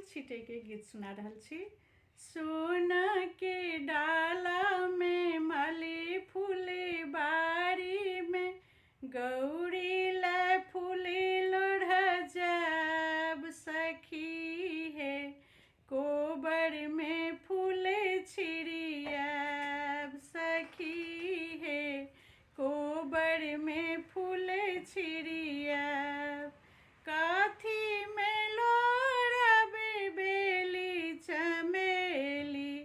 छीटे के गीत सुना रहल छी। सोना के डाला में माली फूली बारी में गौरी ला फूली लोढ़ा जाब सखी है, कोबर में फूले छिड़ियाब सखी है, कोबर में फूले छिड़ियाब। काथी में लोढ़ब बेली चमेली,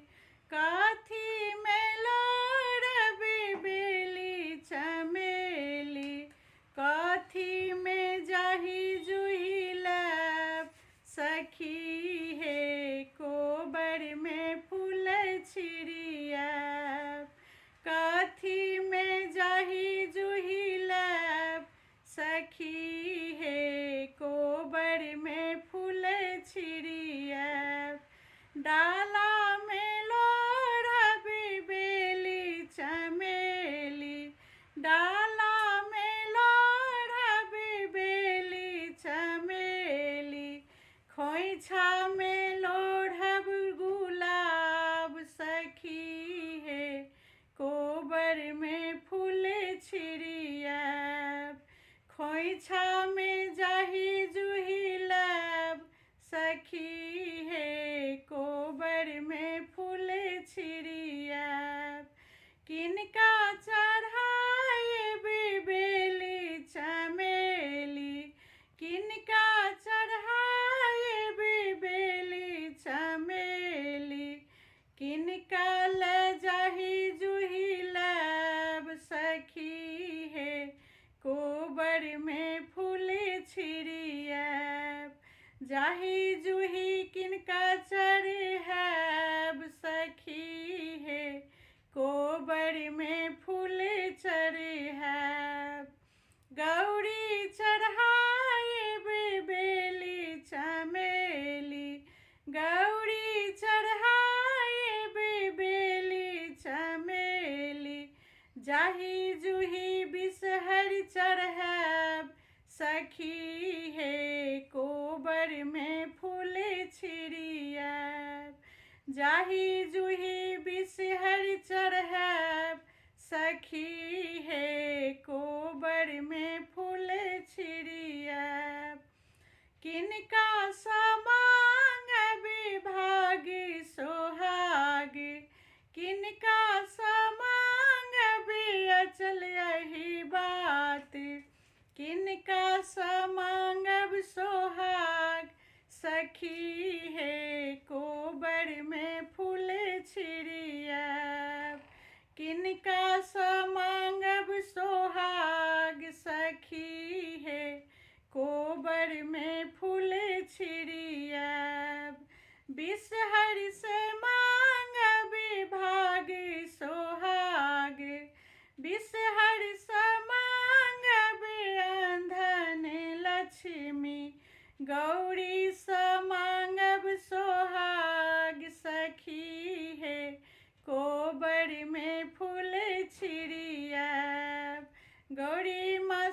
काथी में लोढ़ब बेली चमेली, काथी में जाही जुही लब सखी है, कोबर में फूल छिड़ियाब। काथी में जाही जुही लब सखी है, कोबर में फूल छिड़ियाब। डाला में लोढ़ब बेली चमेली, डाला में लोढ़ब बेली चमेली, खोइछा में लोढ़ब गुलाब सखी है, कोबर में फूल छिड़ियाब। खोइछा में जाही जुही लब सखी है, कोबर में फूल छिड़ियाब। किनका चढ़ाए बेली चमेली, किनका चढ़ाए बेली चमेली, किनका ले जाही जुही लब सखी है, कोबर में फूल छिड़ियाब। जाही जुही किनका चढ़ाब सखी है, कोबर में फूल चढ़ाब। गौरी चढ़ाए बेली चमेली, गौरी चढ़ाए बेली चमेली, जाही जुही बिसहर चढ़ाब सखी है, कोबर में फूल छिड़ियाब। जाही जुही बिसहर चढ़ाब सखी है, कोबर में फूल छिड़ियाब। किनका समांगब भाग सोहाग, किनका समांगब अचल यही बात, किनका समांगब सोहाग सखी है, कोबर में फूल छिड़ियाब। किनका समांगब सोहाग सखी है, कोबर में फूल छिड़ियाब। बिसहर से मांगब भाग सोहाग, बिसहर से मांगब अंधन लक्ष्मी, गौरी से मांगब सोहाग सखी है, कोबर में फूल छिड़ियाब। गौरी माँ